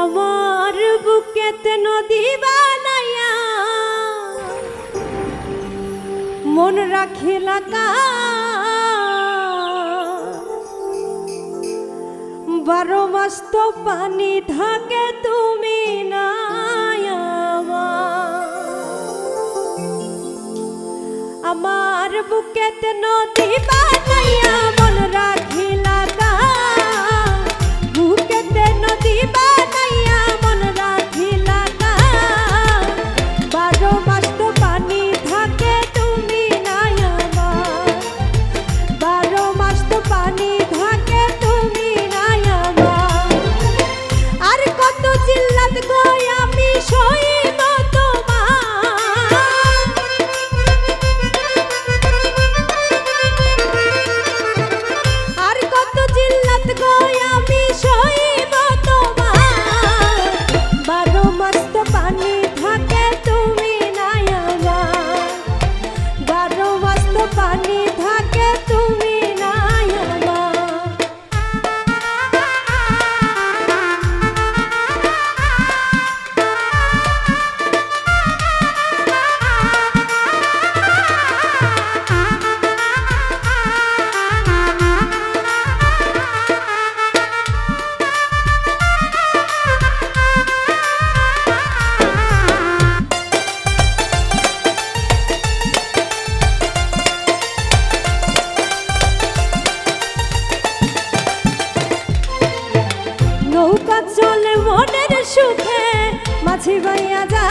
আমার বুকেতে নদী বানাইয়া মন রাখিলা কা 12 মাস তো পানি থাকে তুমি নাই আমার বুকেতে নদী বানাইয়া মন রাখিলা কা বুকেতে নদী বানাইয়া মন রাখিলা কা 12 মাস তো পানি থাকে তুমি নাই আমার 12 মাস তো পানি থাকে তুমি নাই আমার আর কত জিল্লাত গো আমি সইব চলে মনের সুখে মাঝি বাইয়া যা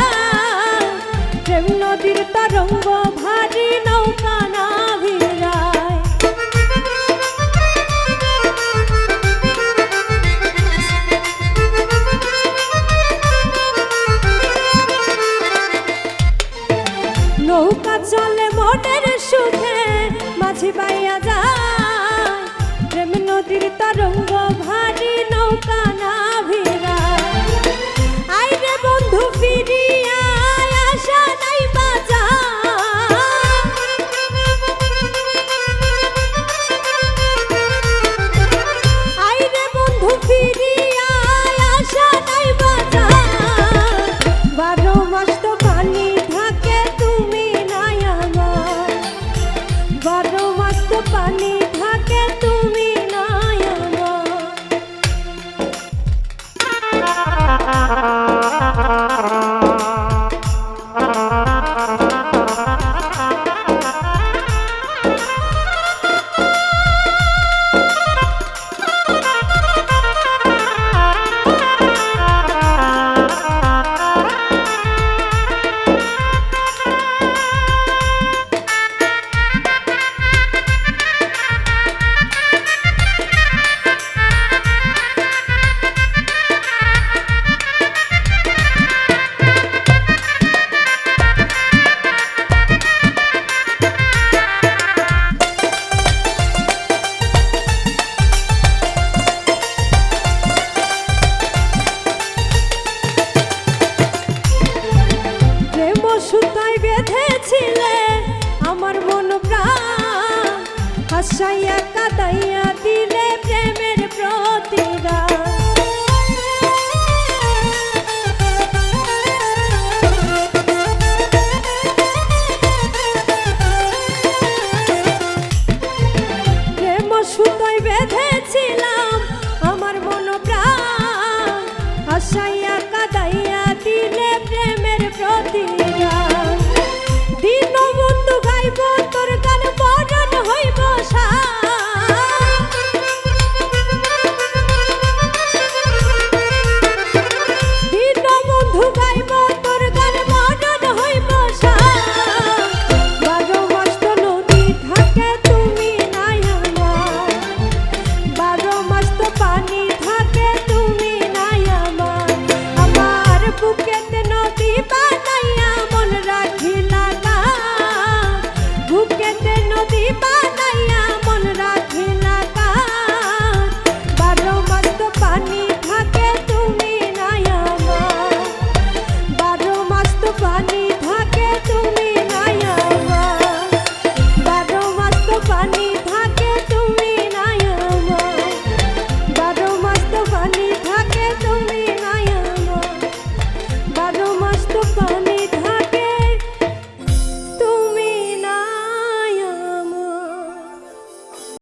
প্রেম নদীর তরঙ্গ ভাই